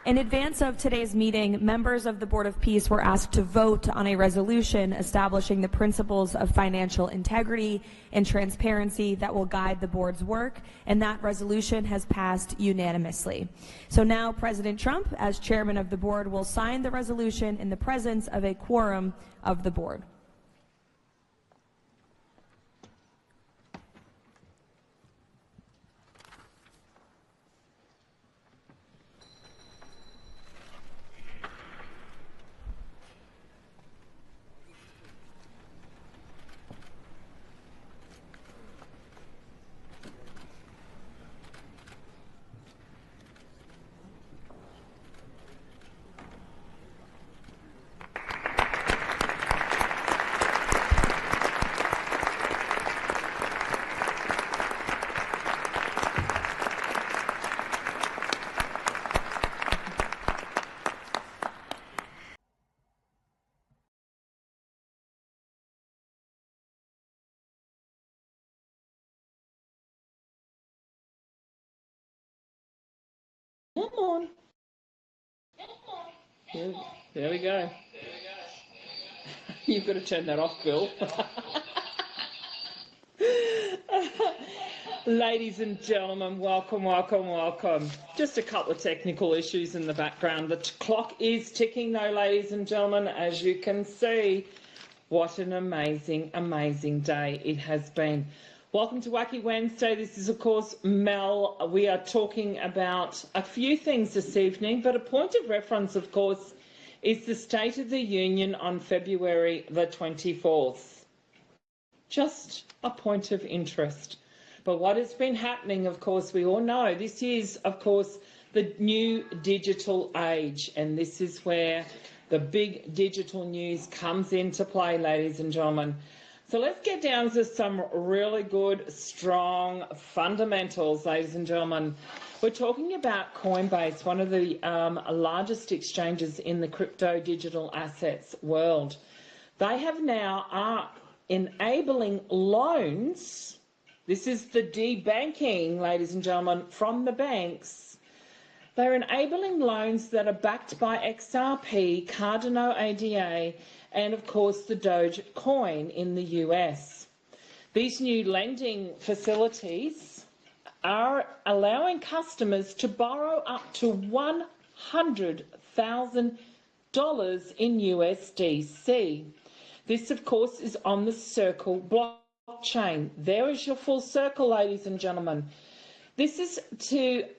In advance of today's meeting, members of the Board of Peace were asked to vote on a resolution establishing the principles of financial integrity and transparency that will guide the board's work, and that resolution has passed unanimously. So now President Trump, as chairman of the board, will sign the resolution in the presence of a quorum of the board. Come on. There we go. You've got to turn that off, Bill. Ladies and gentlemen, welcome, welcome, welcome. Just a couple of technical issues in the background. The clock is ticking though, ladies and gentlemen, as you can see. What an amazing, amazing day it has been. Welcome to Wacky Wednesday. This is, of course, Mel. We are talking about a few things this evening, but a point of reference, of course, is the State of the Union on February the 24th. Just a point of interest. But what has been happening, of course, we all know, this is, of course, the new digital age, and this is where the big digital news comes into play, ladies and gentlemen. So let's get down to some really good, strong fundamentals, ladies and gentlemen. We're talking about Coinbase, one of the largest exchanges in the crypto digital assets world. They have now are enabling loans. This is the debanking, ladies and gentlemen, from the banks. They're enabling loans that are backed by XRP, Cardano ADA, and of course the Dogecoin in the US. These new lending facilities are allowing customers to borrow up to $100,000 in USDC. This, of course, is on the Circle blockchain. There is your full circle, ladies and gentlemen. This is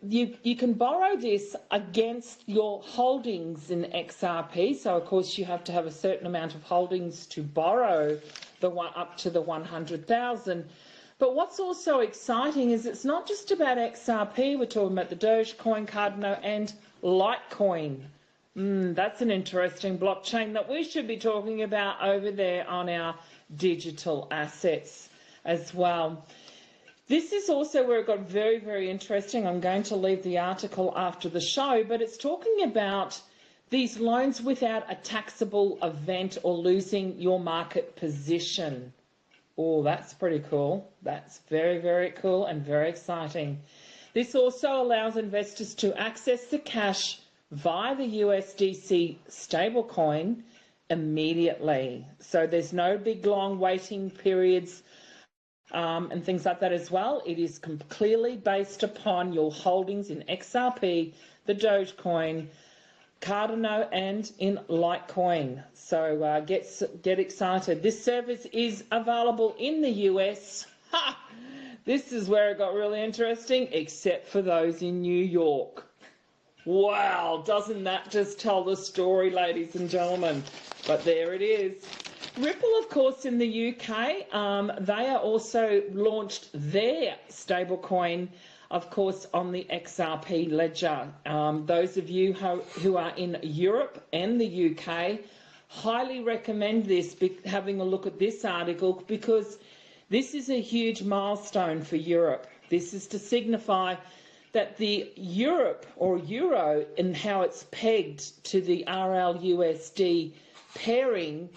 you can borrow this against your holdings in XRP. So, of course, you have to have a certain amount of holdings to borrow up to the 100,000. But what's also exciting is it's not just about XRP. We're talking about the Dogecoin, Cardano, and Litecoin. That's an interesting blockchain that we should be talking about over there on our digital assets as well. This is also where it got very, very interesting. I'm going to leave the article after the show, but it's talking about these loans without a taxable event or losing your market position. Oh, that's pretty cool. That's very, very cool and very exciting. This also allows investors to access the cash via the USDC stablecoin immediately. So there's no big long waiting periods and things like that as well. It is clearly based upon your holdings in XRP, the Dogecoin, Cardano, and in Litecoin. So get excited. This service is available in the US. Ha! This is where it got really interesting, except for those in New York. Wow, doesn't that just tell the story, ladies and gentlemen? But there it is. Ripple, of course, in the UK, they are also launched their stablecoin, of course, on the XRP ledger. Those of you who are in Europe and the UK, highly recommend this, having a look at this article, because this is a huge milestone for Europe. This is to signify that the Europe or Euro and how it's pegged to the RLUSD pairing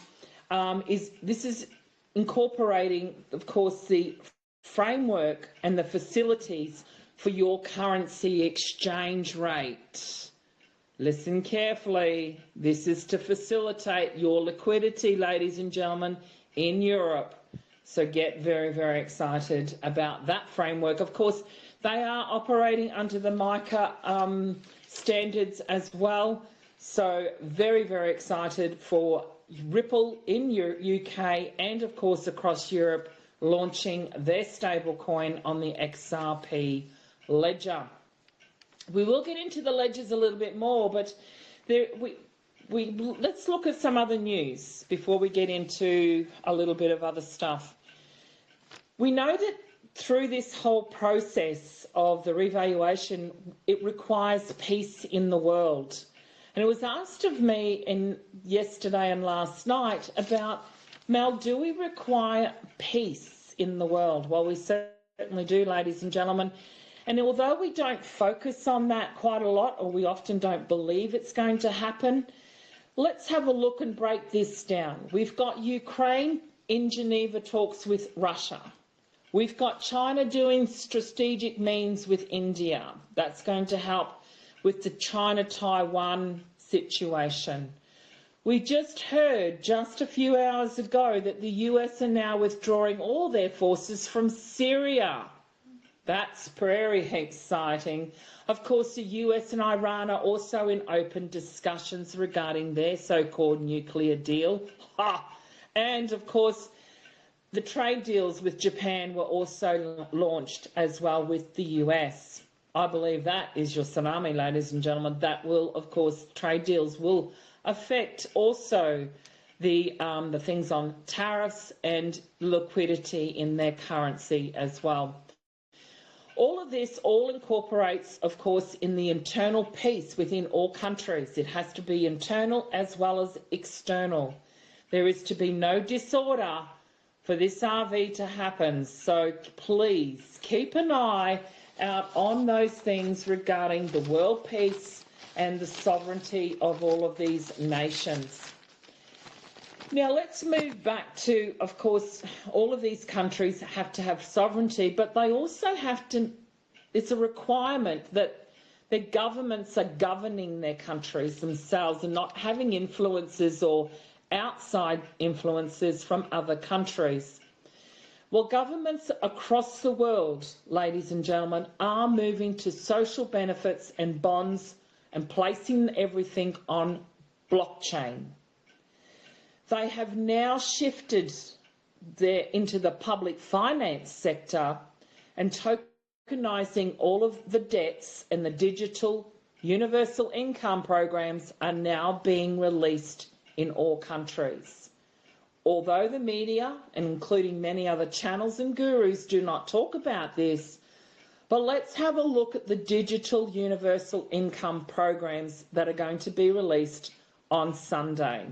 this is incorporating, of course, the framework and the facilities for your currency exchange rate. Listen carefully. This is to facilitate your liquidity, ladies and gentlemen, in Europe. So get very, very excited about that framework. Of course, they are operating under the MICA standards as well. So very, very excited for Ripple in UK and, of course, across Europe, launching their stablecoin on the XRP ledger. We will get into the ledgers a little bit more, but let's look at some other news before we get into a little bit of other stuff. We know that through this whole process of the revaluation, it requires peace in the world. And it was asked of me yesterday and last night about, Mel, do we require peace in the world? Well, we certainly do, ladies and gentlemen. And although we don't focus on that quite a lot, or we often don't believe it's going to happen, let's have a look and break this down. We've got Ukraine in Geneva talks with Russia. We've got China doing strategic means with India. That's going to help with the China-Taiwan situation. We just heard just a few hours ago that the US are now withdrawing all their forces from Syria. That's very exciting. Of course, the US and Iran are also in open discussions regarding their so-called nuclear deal. And, of course, the trade deals with Japan were also launched as well with the US. I believe that is your tsunami, ladies and gentlemen. That will, of course, trade deals will affect also the things on tariffs and liquidity in their currency as well. All of this all incorporates, of course, in the internal peace within all countries. It has to be internal as well as external. There is to be no disorder for this RV to happen. So please keep an eye out on those things regarding the world peace and the sovereignty of all of these nations. Now let's move back to, of course, all of these countries have to have sovereignty, but they also have to, it's a requirement that their governments are governing their countries themselves and not having influences or outside influences from other countries. Well, governments across the world, ladies and gentlemen, are moving to social benefits and bonds and placing everything on blockchain. They have now shifted into the public finance sector and tokenising all of the debts, and the digital universal income programs are now being released in all countries. Although the media, and including many other channels and gurus, do not talk about this, but let's have a look at the digital universal income programs that are going to be released on Sunday.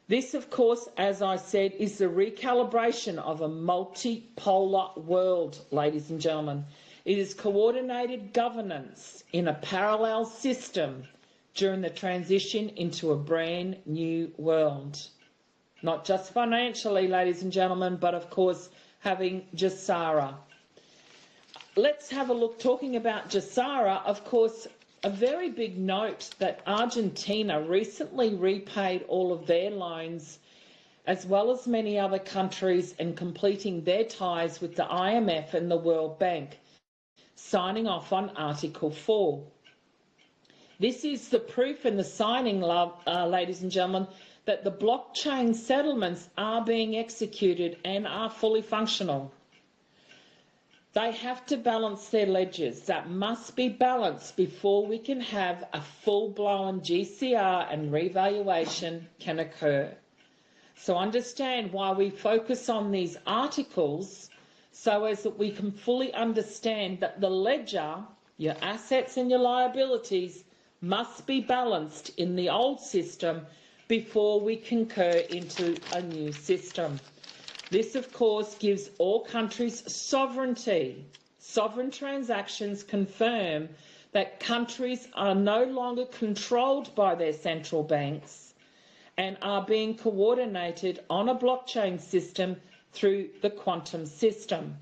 This, of course, as I said, is the recalibration of a multipolar world, ladies and gentlemen. It is coordinated governance in a parallel system during the transition into a brand new world. Not just financially, ladies and gentlemen, but of course having Jasara. Let's have a look, talking about Jasara, of course, a very big note that Argentina recently repaid all of their loans, as well as many other countries, and completing their ties with the IMF and the World Bank, signing off on Article 4. This is the proof and the signing, ladies and gentlemen, that the blockchain settlements are being executed and are fully functional. They have to balance their ledgers. That must be balanced before we can have a full-blown GCR and revaluation can occur. So understand why we focus on these articles, so as that we can fully understand that the ledger, your assets and your liabilities, must be balanced in the old system before we concur into a new system. This, of course, gives all countries sovereignty. Sovereign transactions confirm that countries are no longer controlled by their central banks and are being coordinated on a blockchain system through the quantum system.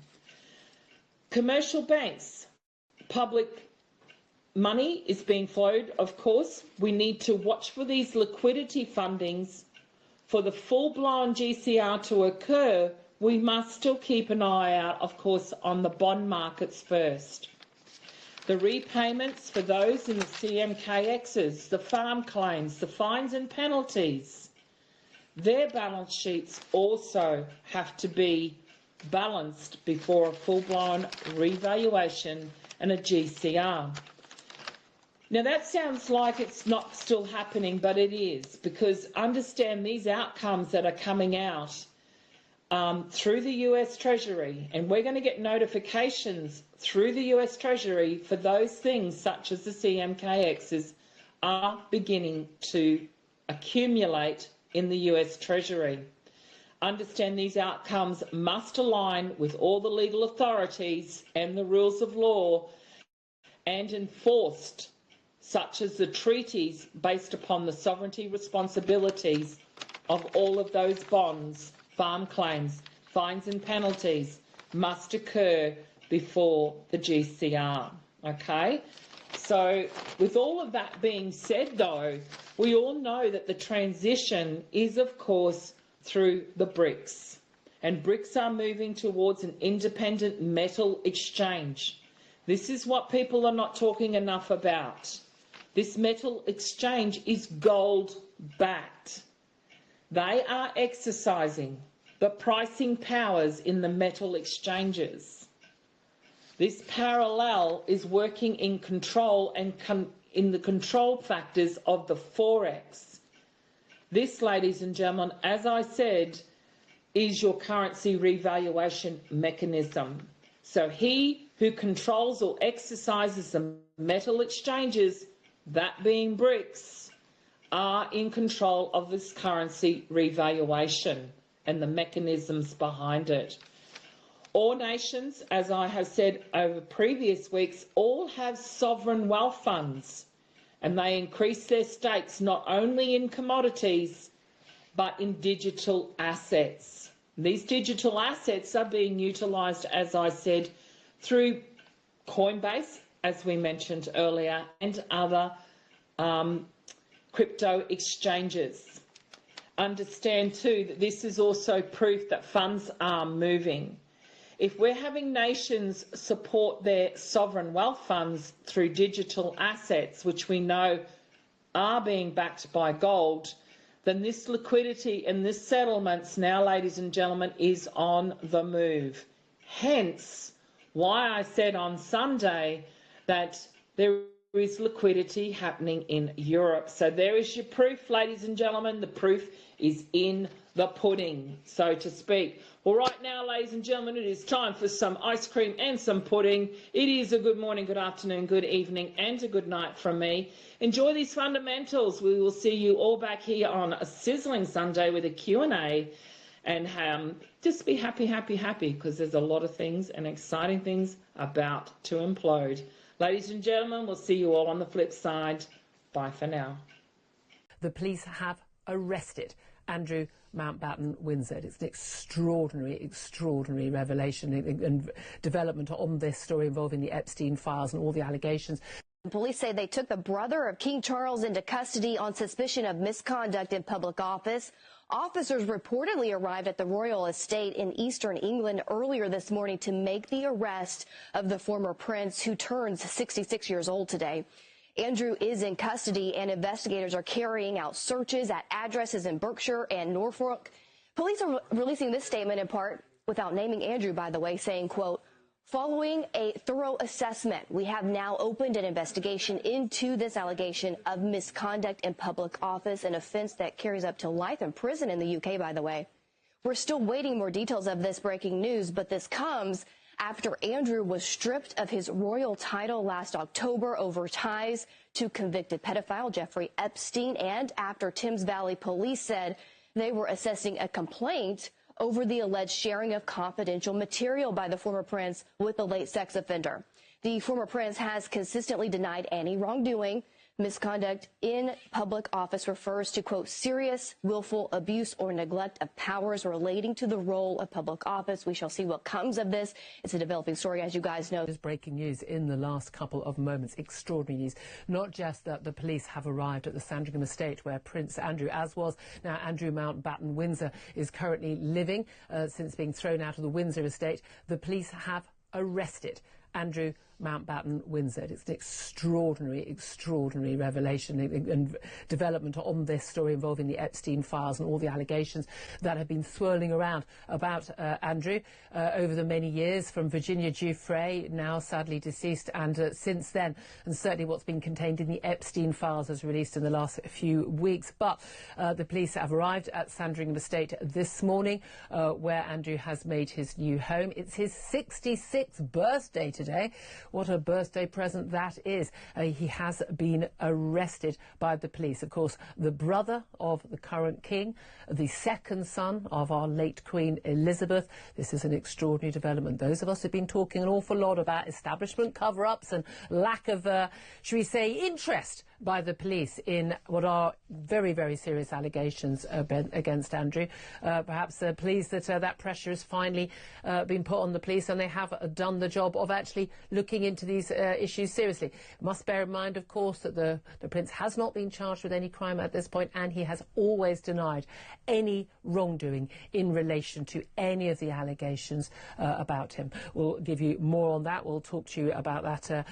Commercial banks, public money is being flowed, of course. We need to watch for these liquidity fundings. For the full-blown GCR to occur, we must still keep an eye out, of course, on the bond markets first. The repayments for those in the CMKXs, the farm claims, the fines and penalties, their balance sheets also have to be balanced before a full-blown revaluation and a GCR. Now that sounds like it's not still happening, but it is, because understand these outcomes that are coming out through the US Treasury, and we're going to get notifications through the US Treasury for those things such as the CMKXs are beginning to accumulate in the US Treasury. Understand these outcomes must align with all the legal authorities and the rules of law and enforced, such as the treaties based upon the sovereignty responsibilities of all of those bonds, farm claims, fines and penalties must occur before the GCR, okay? So with all of that being said, though, we all know that the transition is, of course, through the BRICS. And BRICS are moving towards an independent metal exchange. This is what people are not talking enough about. This metal exchange is gold-backed. They are exercising the pricing powers in the metal exchanges. This parallel is working in control and in the control factors of the Forex. This, ladies and gentlemen, as I said, is your currency revaluation mechanism. So he who controls or exercises the metal exchanges, that being BRICS, are in control of this currency revaluation and the mechanisms behind it. All nations, as I have said over previous weeks, all have sovereign wealth funds, and they increase their stakes not only in commodities but in digital assets. These digital assets are being utilised, as I said, through Coinbase, as we mentioned earlier, and other crypto exchanges. Understand too that this is also proof that funds are moving. If we're having nations support their sovereign wealth funds through digital assets, which we know are being backed by gold, then this liquidity and this settlements now, ladies and gentlemen, is on the move. Hence why I said on Sunday that there is liquidity happening in Europe. So there is your proof, ladies and gentlemen. The proof is in the pudding, so to speak. Well, right now, ladies and gentlemen, it is time for some ice cream and some pudding. It is a good morning, good afternoon, good evening, and a good night from me. Enjoy these fundamentals. We will see you all back here on a sizzling Sunday with a Q&A. And just be happy, happy, happy, because there's a lot of things and exciting things about to implode. Ladies and gentlemen, we'll see you all on the flip side. Bye for now. The police have arrested Andrew Mountbatten Windsor. It's an extraordinary revelation and development on this story involving the Epstein files and all the allegations. Police say they took the brother of King Charles into custody on suspicion of misconduct in public office. Officers reportedly arrived at the royal estate in eastern England earlier this morning to make the arrest of the former prince, who turns 66 years old today. Andrew is in custody, and investigators are carrying out searches at addresses in Berkshire and Norfolk. Police are releasing this statement in part, without naming Andrew, by the way, saying, quote, "Following a thorough assessment, we have now opened an investigation into this allegation of misconduct in public office, an offense that carries up to life in prison in the UK, by the way." We're still waiting more details of this breaking news, but this comes after Andrew was stripped of his royal title last October over ties to convicted pedophile Jeffrey Epstein, and after Thames Valley Police said they were assessing a complaint over the alleged sharing of confidential material by the former prince with the late sex offender. The former prince has consistently denied any wrongdoing. Misconduct in public office refers to, quote, serious, willful abuse or neglect of powers relating to the role of public office. We shall see what comes of this. It's a developing story, as you guys know. There's breaking news in the last couple of moments. Extraordinary news. Not just that the police have arrived at the Sandringham estate where Prince Andrew, as was now Andrew Mountbatten Windsor, is currently living since being thrown out of the Windsor estate. The police have arrested Andrew Mountbatten Windsor. It's an extraordinary revelation and development on this story involving the Epstein files and all the allegations that have been swirling around about Andrew over the many years, from Virginia Giuffre, now sadly deceased, and since then, and certainly what's been contained in the Epstein files as released in the last few weeks. But the police have arrived at Sandringham Estate this morning, where Andrew has made his new home. It's his 66th birthday today. What a birthday present that is. He has been arrested by the police. Of course, the brother of the current king, the second son of our late Queen Elizabeth. This is an extraordinary development. Those of us who've been talking an awful lot about establishment cover-ups and lack of, should we say, interest by the police in what are very serious allegations against Andrew. Perhaps pleased that that pressure has finally been put on the police, and they have done the job of actually looking into these issues seriously. Must bear in mind, of course, that the Prince has not been charged with any crime at this point, and he has always denied any wrongdoing in relation to any of the allegations about him. We'll give you more on that. We'll talk to you about that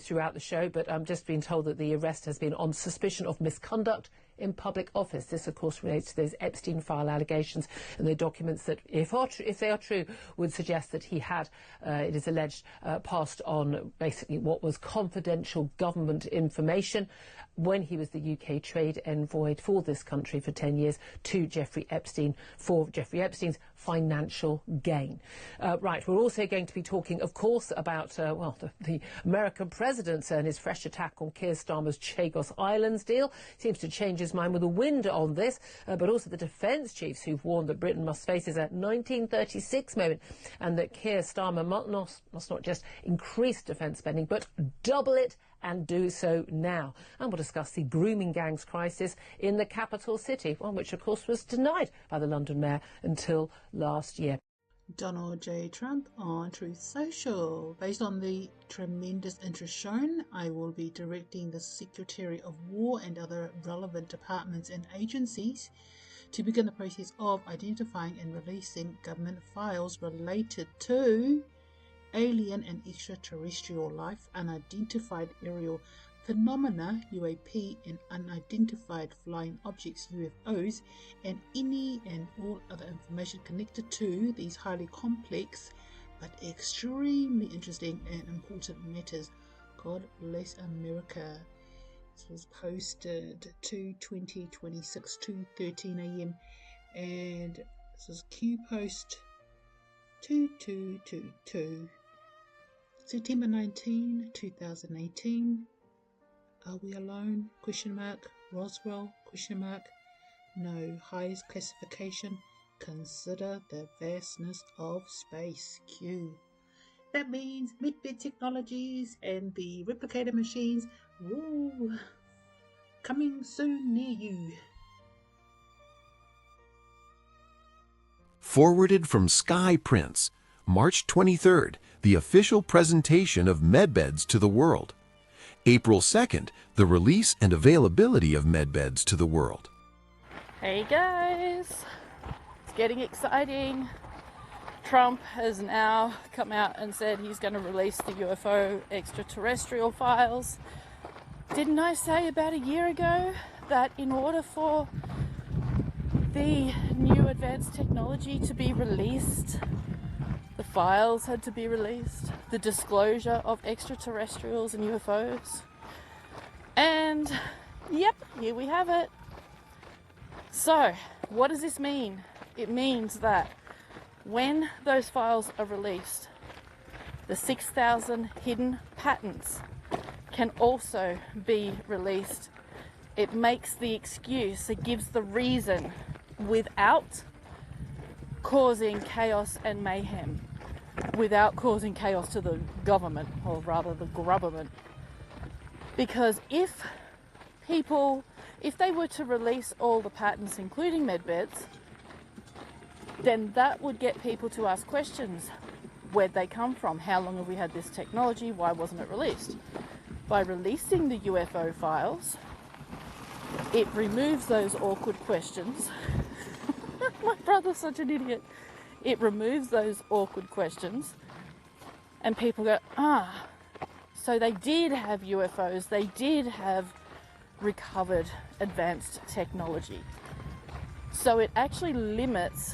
throughout the show, but I'm just being told that the arrest has been on suspicion of misconduct in public office. This, of course, relates to those Epstein file allegations and the documents that, if they are true, would suggest that he had, it is alleged, passed on basically what was confidential government information when he was the UK trade envoy for this country for 10 years to Jeffrey Epstein for Jeffrey Epstein's financial gain. Right, we're also going to be talking, of course, about, well, the American president and his fresh attack on Keir Starmer's Chagos Islands deal. Seems to change his mind with a wind on this, but also the defence chiefs who've warned that Britain must face a 1936 moment, and that Keir Starmer must not just increase defence spending, but double it, and do so now. And we'll discuss the grooming gangs crisis in the capital city, one which, of course, was denied by the London mayor until last year. Donald J. Trump on Truth Social. Based on the tremendous interest shown, I will be directing the Secretary of War and other relevant departments and agencies to begin the process of identifying and releasing government files related to alien and extraterrestrial life, unidentified aerial phenomena, UAP, and unidentified flying objects, UFOs, and any and all other information connected to these highly complex but extremely interesting and important matters. God bless America. This was posted 2/20/26, 2:13 a.m. and this is Q post 2222. September 19, 2018. Are we alone? Question mark. Roswell? Question mark. No. Highest classification. Consider the vastness of space. Q. That means Midbit Technologies and the replicator machines. Ooh, coming soon near you. Forwarded from Skye Prince, March 23rd, the official presentation of medbeds to the world. April 2nd, the release and availability of medbeds to the world. Hey guys, it's getting exciting. Trump has now come out and said he's going to release the UFO extraterrestrial files. Didn't I say about a year ago that in order for the new advanced technology to be released, the files had to be released, the disclosure of extraterrestrials and UFOs? And yep, here we have it. So, what does this mean? It means that when those files are released, the 6,000 hidden patents can also be released. It makes the excuse, it gives the reason without causing chaos and mayhem, without causing chaos to the government, or rather the grubberment. Because if they were to release all the patents, including medbeds, then that would get people to ask questions. Where'd they come from? How long have we had this technology? Why wasn't it released? By releasing the UFO files, it removes those awkward questions. My brother's such an idiot. It removes those awkward questions, and people go, so they did have UFOs, they did have recovered advanced technology. So it actually limits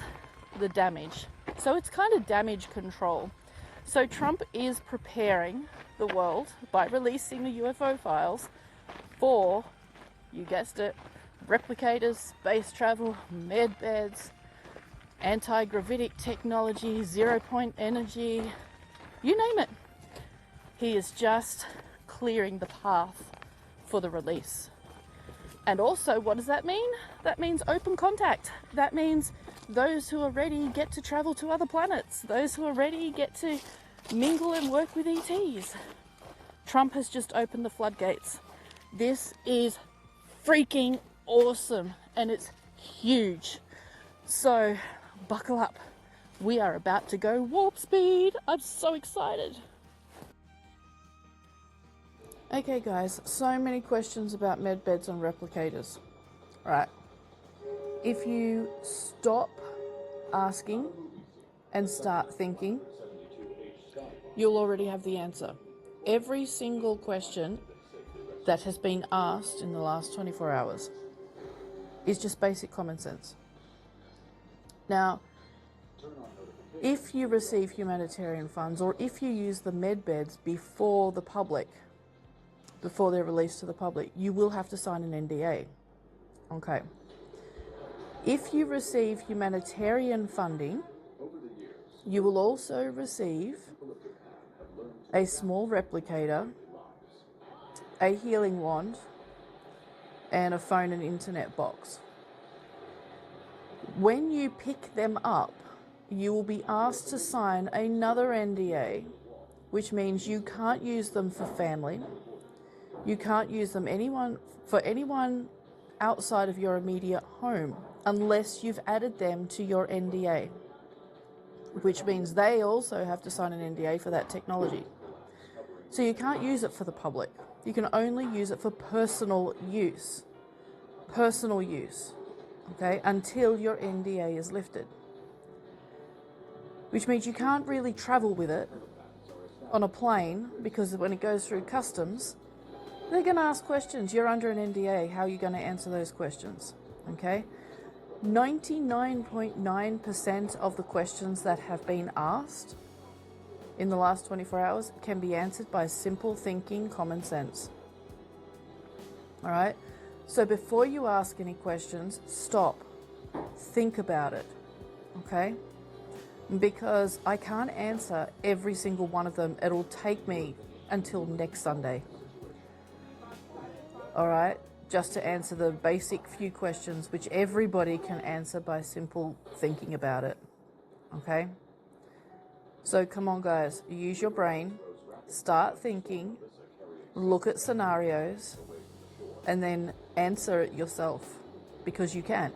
the damage. So it's kind of damage control. So Trump is preparing the world by releasing the UFO files for, you guessed it, replicators, space travel, medbeds, anti-gravitic technology, zero-point energy, you name it. He is just clearing the path for the release. And also, what does that mean? That means open contact. That means those who are ready get to travel to other planets. Those who are ready get to mingle and work with ETs. Trump has just opened the floodgates. This is freaking awesome, and it's huge. So buckle up. We are about to go warp speed. I'm so excited. Okay guys, so many questions about medbeds and replicators. Right. If you stop asking and start thinking, you'll already have the answer. Every single question that has been asked in the last 24 hours is just basic common sense. Now, if you receive humanitarian funds, or if you use the medbeds before the public, before they're released to the public, you will have to sign an NDA. Okay. If you receive humanitarian funding, you will also receive a small replicator, a healing wand, and a phone and internet box. When you pick them up, you will be asked to sign another NDA, which means you can't use them for family. You can't use them for anyone outside of your immediate home unless you've added them to your NDA, which means they also have to sign an NDA for that technology. So you can't use it for the public. You can only use it for personal use. Personal use, okay, until your NDA is lifted. Which means you can't really travel with it on a plane, because when it goes through customs, they're going to ask questions. You're under an NDA. How are you going to answer those questions? Okay? 99.9% of the questions that have been asked in the last 24 hours can be answered by simple thinking, common sense. All right? So before you ask any questions, stop. Think about it. Okay? Because I can't answer every single one of them. It'll take me until next Sunday. All right, just to answer the basic few questions which everybody can answer by simple thinking about it. Okay? So come on guys, use your brain, start thinking, look at scenarios, and then answer it yourself, because you can.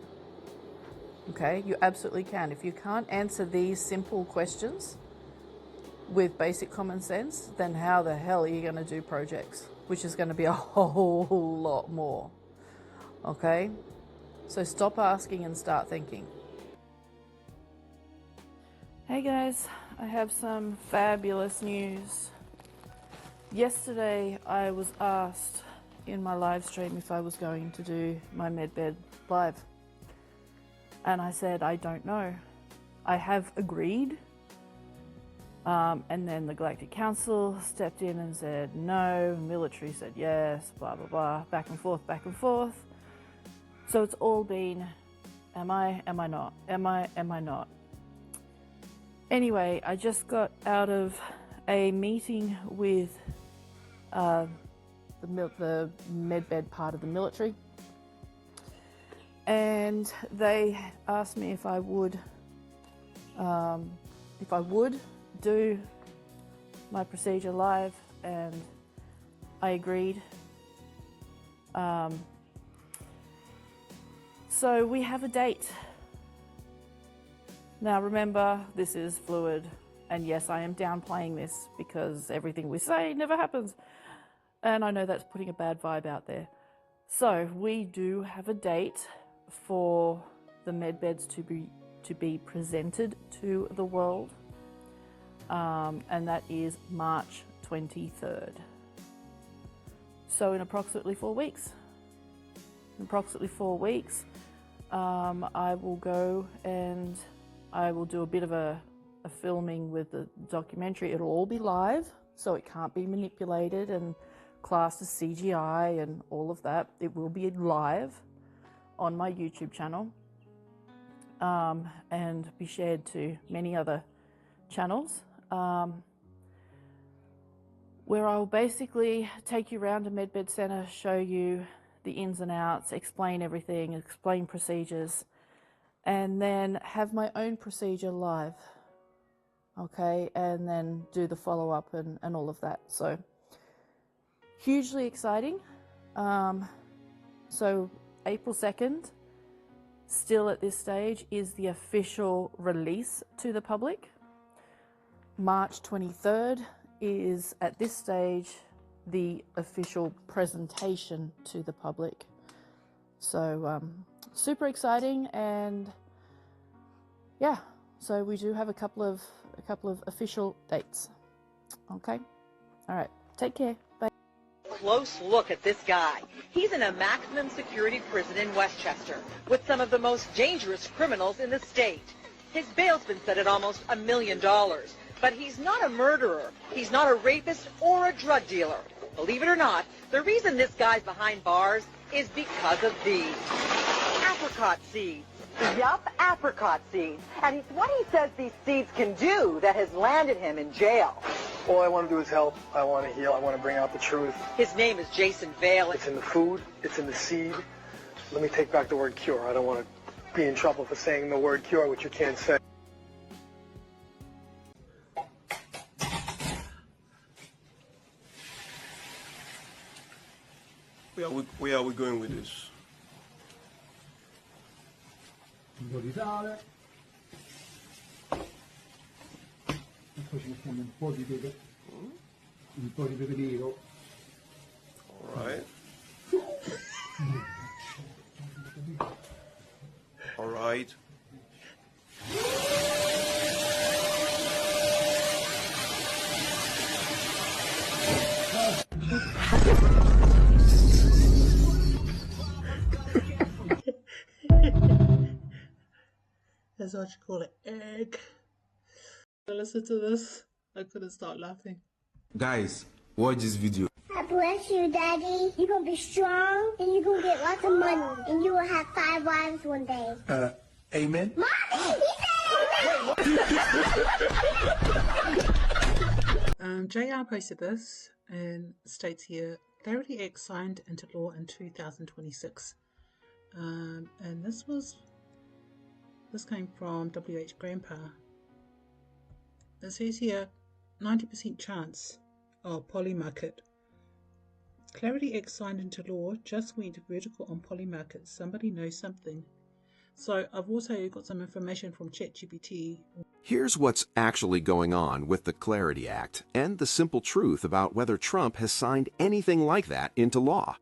Okay, you absolutely can. If you can't answer these simple questions with basic common sense, then how the hell are you going to do projects? Which is going to be a whole lot more. Okay? So stop asking and start thinking. Hey guys, I have some fabulous news. Yesterday I was asked in my live stream if I was going to do my medbed live. And I said, I don't know. I have agreed. And then the Galactic Council stepped in and said no, military said yes, blah, blah, blah, back and forth, back and forth. So it's all been, am I not? Am I not? Anyway, I just got out of a meeting with the medbed part of the military. And they asked me if I would do my procedure live, and I agreed, So we have a date. Now remember, this is fluid, and yes, I am downplaying this because everything we say never happens. And I know that's putting a bad vibe out there. So we do have a date for the medbeds to be presented to the world, and that is March 23rd. So in approximately 4 weeks. I will go and I will do a bit of a filming with the documentary. It'll all be live, so it can't be manipulated and classed as CGI and all of that. It will be live on my YouTube channel, and be shared to many other channels, where I'll basically take you around a medbed centre, show you the ins and outs, explain everything, explain procedures, and then have my own procedure live, okay, and then do the follow-up and all of that. So hugely exciting. So April 2nd, still at this stage, is the official release to the public. March 23rd is at this stage the official presentation to the public. So super exciting, and yeah, so we do have a couple of official dates. Okay, all right, take care. Bye. Close look at this guy. He's in a maximum security prison in Westchester with some of the most dangerous criminals in the state. His bail's been set at almost $1 million, but he's not a murderer. He's not a rapist or a drug dealer. Believe it or not, the reason this guy's behind bars is because of these apricot seeds. Yup, apricot seeds. And it's what he says these seeds can do that has landed him in jail. All I want to do is help. I want to heal. I want to bring out the truth. His name is Jason Vale. It's in the food. It's in the seed. Let me take back the word cure. I don't want to be in trouble for saying the word cure, which you can't say. Where are we going with this? Un po' di sale, e poi ci mettiamo un po' di pepe, un po' di peperino. All right. All right. That's what you call it, egg. Listen to this. I couldn't stop laughing. Guys, watch this video. I bless you, Daddy. You're gonna be strong, and you're gonna get lots of money, and you will have 5 wives one day. Amen? Mommy! JR posted this and states here, Clarity Act signed into law in 2026. And this came from WH Grandpa. It says here, 90% chance. Oh, Polymarket. Clarity Act signed into law, just went vertical on Polymarket. Somebody knows something. So I've also got some information from Chatgbt. Here's what's actually going on with the Clarity Act and the simple truth about whether Trump has signed anything like that into law.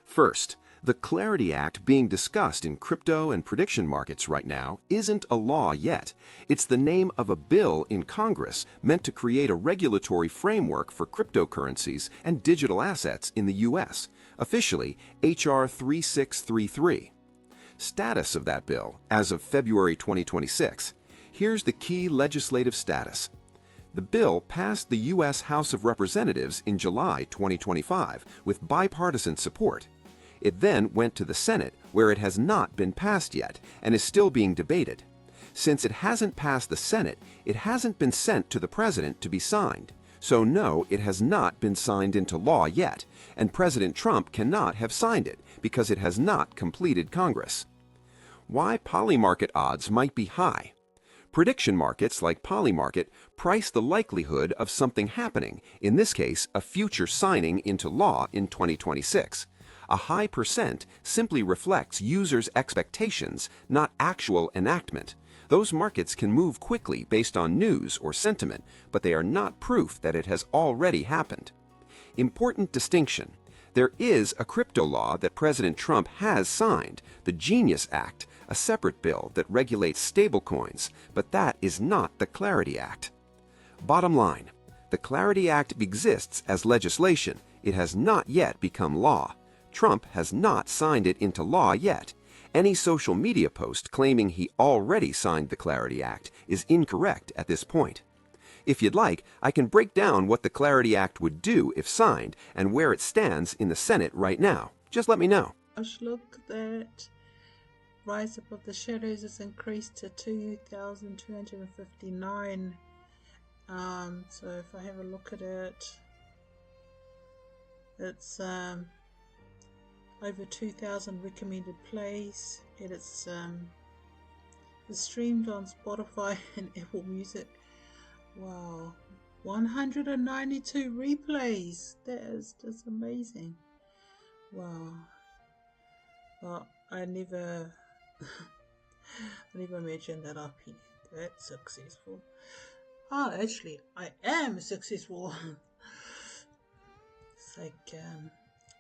First, the Clarity Act being discussed in crypto and prediction markets right now isn't a law yet. It's the name of a bill in Congress meant to create a regulatory framework for cryptocurrencies and digital assets in the U.S., officially H.R. 3633. Status of that bill as of February 2026. Here's the key legislative status. The bill passed the U.S. House of Representatives in July 2025 with bipartisan support. It then went to the Senate, where it has not been passed yet and is still being debated. Since it hasn't passed the Senate, it hasn't been sent to the President to be signed. So no, it has not been signed into law yet, and President Trump cannot have signed it because it has not completed Congress. Why Polymarket odds might be high. Prediction markets like Polymarket price the likelihood of something happening, in this case, a future signing into law in 2026. A high percent simply reflects users' expectations, not actual enactment. Those markets can move quickly based on news or sentiment, but they are not proof that it has already happened. Important distinction. There is a crypto law that President Trump has signed, the Genius Act, a separate bill that regulates stablecoins, but that is not the Clarity Act. Bottom line, the Clarity Act exists as legislation. It has not yet become law. Trump has not signed it into law yet. Any social media post claiming he already signed the Clarity Act is incorrect at this point. If you'd like, I can break down what the Clarity Act would do if signed and where it stands in the Senate right now. Just let me know. Look, that Rise Above the Shadows has increased to 2,259. So if I have a look at it, it's over 2,000 recommended plays, and it's streamed on Spotify and Apple Music. Wow, 192 replays. That is just amazing. Wow. Well, I never imagined that I'd be that successful. Oh, actually, I am successful. It's like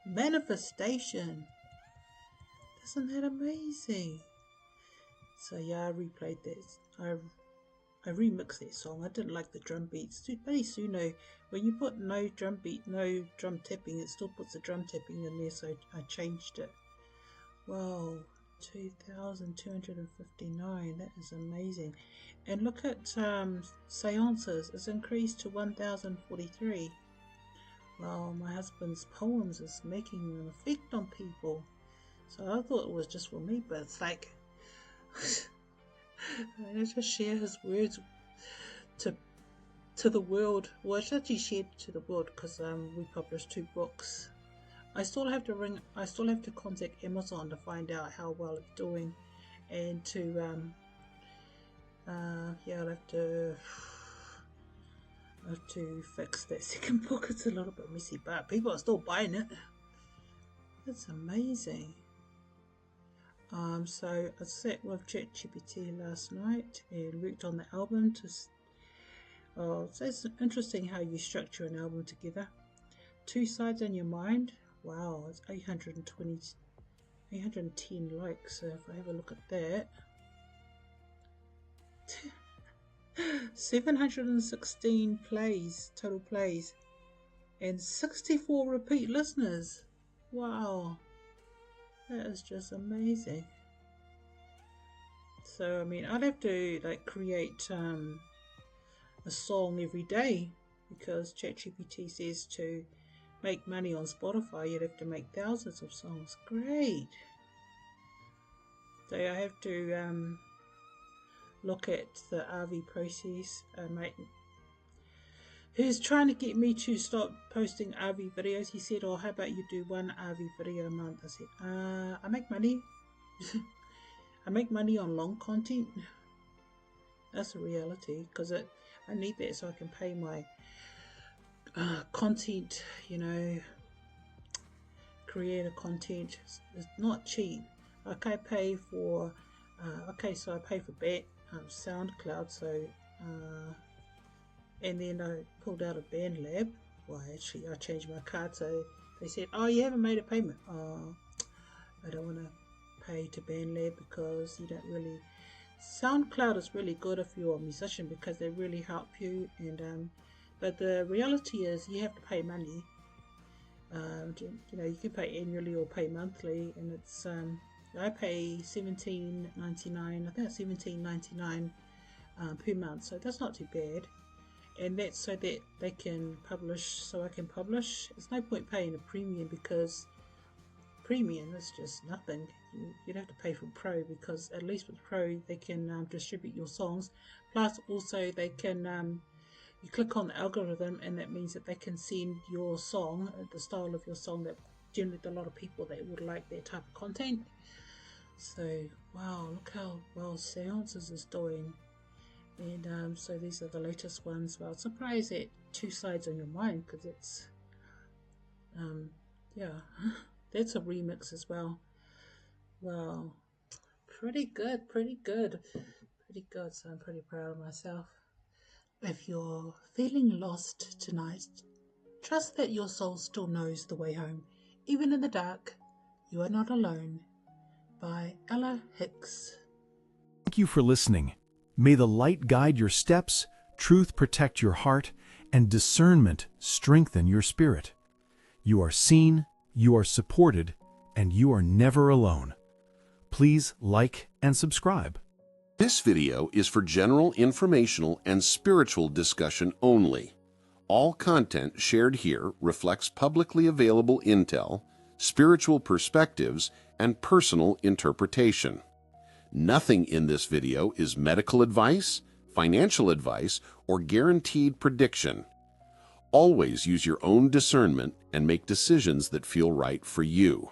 manifestation. Isn't that amazing? So yeah, I replayed this. I remixed that song. I didn't like the drum beats. Very soon, when you put no drum beat, no drum tapping, it still puts the drum tapping in there. So I changed it. Wow, 2,259. That is amazing. And look at seances. It's increased to 1,043. Wow, my husband's poems is making an effect on people. So I thought it was just for me, but it's like I just share his words to the world. Well, it's actually shared to the world because we published 2 books. I still have to contact Amazon to find out how well it's doing, and to yeah, I'll have to fix that second book. It's a little bit messy, but people are still buying it. It's amazing. So I sat with Chatgbt last night and worked on the album. So it's interesting how you structure an album together. 2 sides on your mind. Wow, it's 810 likes. So if I have a look at that, 716 plays, total plays, and 64 repeat listeners. Wow, that is just amazing. So I mean, I'd have to create a song every day, because Chatgpt says to make money on Spotify you'd have to make thousands of songs. Great. So I have to look at the RV process. Mate who's trying to get me to stop posting RV videos, he said, oh, how about you do 1 RV video a month? I said, I make money. I make money on long content. That's a reality, because I need that so I can pay my content, creator content. It's not cheap. Like I pay for so I pay for Soundcloud, so and then I pulled out a BandLab. Well, actually I changed my card, so they said, oh, you haven't made a payment. Oh, I don't want to pay to BandLab because you don't really. Soundcloud is really good if you're a musician because they really help you, and but the reality is you have to pay money. You can pay annually or pay monthly, and it's I pay $17.99. I think it's $17.99 per month, so that's not too bad. And that's so that they can publish, so I can publish. There's no point paying a premium, because premium is just nothing. You'd have to pay for Pro, because at least with Pro they can distribute your songs. Plus also they can you click on the algorithm, and that means that they can send your song, the style of your song, that generate a lot of people that would like that type of content. So wow, look how well Sounds is doing. And so these are the latest ones. Well, surprised at 2 sides on your mind, because it's yeah, That's a remix as well. Wow. Pretty good. So I'm pretty proud of myself. If you're feeling lost tonight, trust that your soul still knows the way home. Even in the dark, you are not alone. By Ella Hicks. Thank you for listening. May the light guide your steps, truth protect your heart, and discernment strengthen your spirit. You are seen, you are supported, and you are never alone. Please like and subscribe. This video is for general informational and spiritual discussion only. All content shared here reflects publicly available intel, spiritual perspectives, and personal interpretation. Nothing in this video is medical advice, financial advice, or guaranteed prediction. Always use your own discernment and make decisions that feel right for you.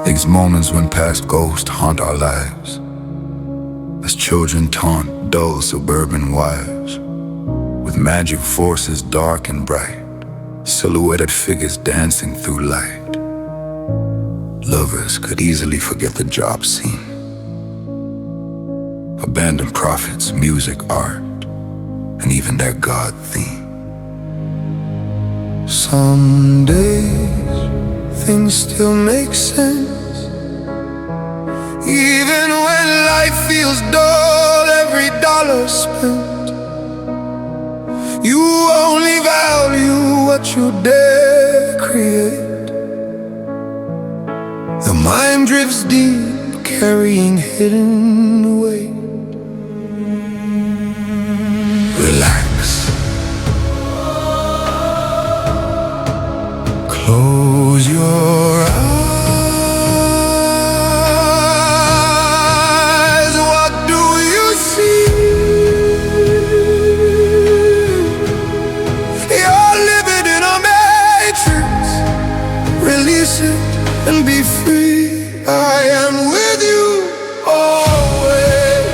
These moments when past ghosts haunt our lives, as children taunt dull suburban wives, with magic forces dark and bright, silhouetted figures dancing through light. Lovers could easily forget the job scene, abandon prophets, music, art, and even their God theme. Some days things still make sense, even when life feels dull, every dollar spent. You only value what you dare create. The mind drifts deep, carrying hidden weight. Relax. Close your eyes. And be free. I am with you always.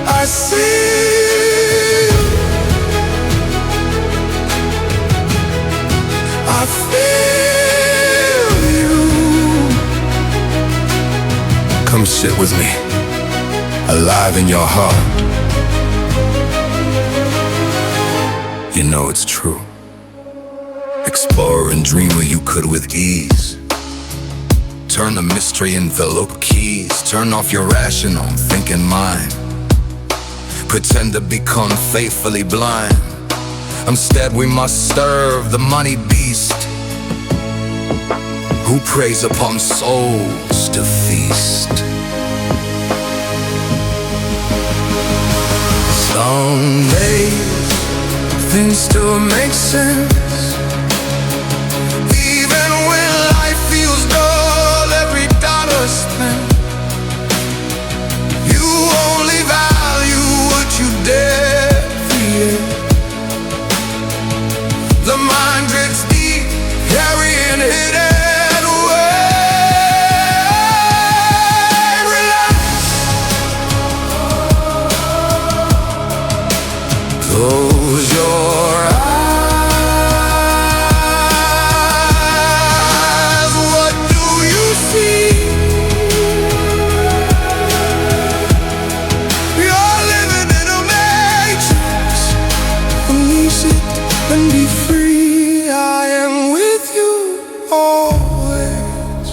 I see you. I feel you. Come sit with me, alive in your heart. You know it's true. Explore and dream where you could with ease. Turn the mystery envelope keys. Turn off your rational thinking mind. Pretend to become faithfully blind. Instead we must serve the money beast, who preys upon souls to feast. Some days things still make sense, spent. You only value what you dare create. The mind drifts deep, carrying hidden weight. Relax. Close your eyes. What do you see? And be free. I am with you always.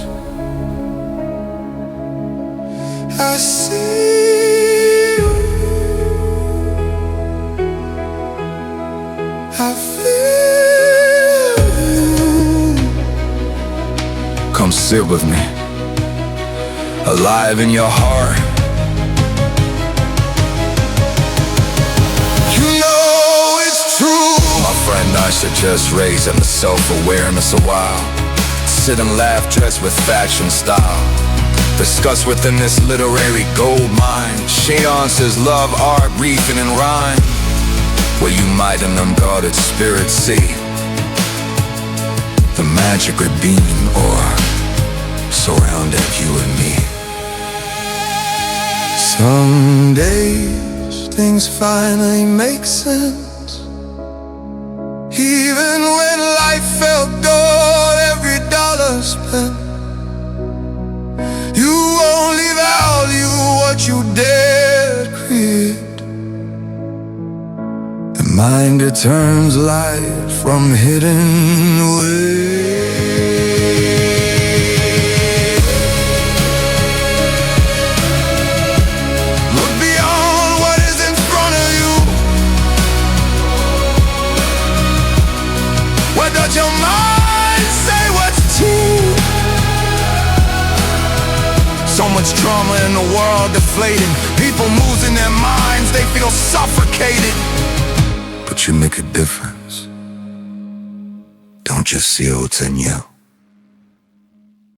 I see you. I feel you. Come sit with me, alive in your heart. Friend, I suggest raising the self-awareness a while. Sit and laugh, dressed with fashion style. Discuss within this literary gold mine seances, love, art, reefing and rhyme, where you might an unguarded spirit see. the magic would beam, or surrounded you and me. Some days things finally make sense, even when life felt gold, every dollar spent. You only value what you dare create. The mind that turns light from hidden away. Look beyond what is in front of you. Where does your mind say what's true? So much drama in the world deflating. People losing their minds, they feel suffocated. But you make a difference. Don't just see what's in you.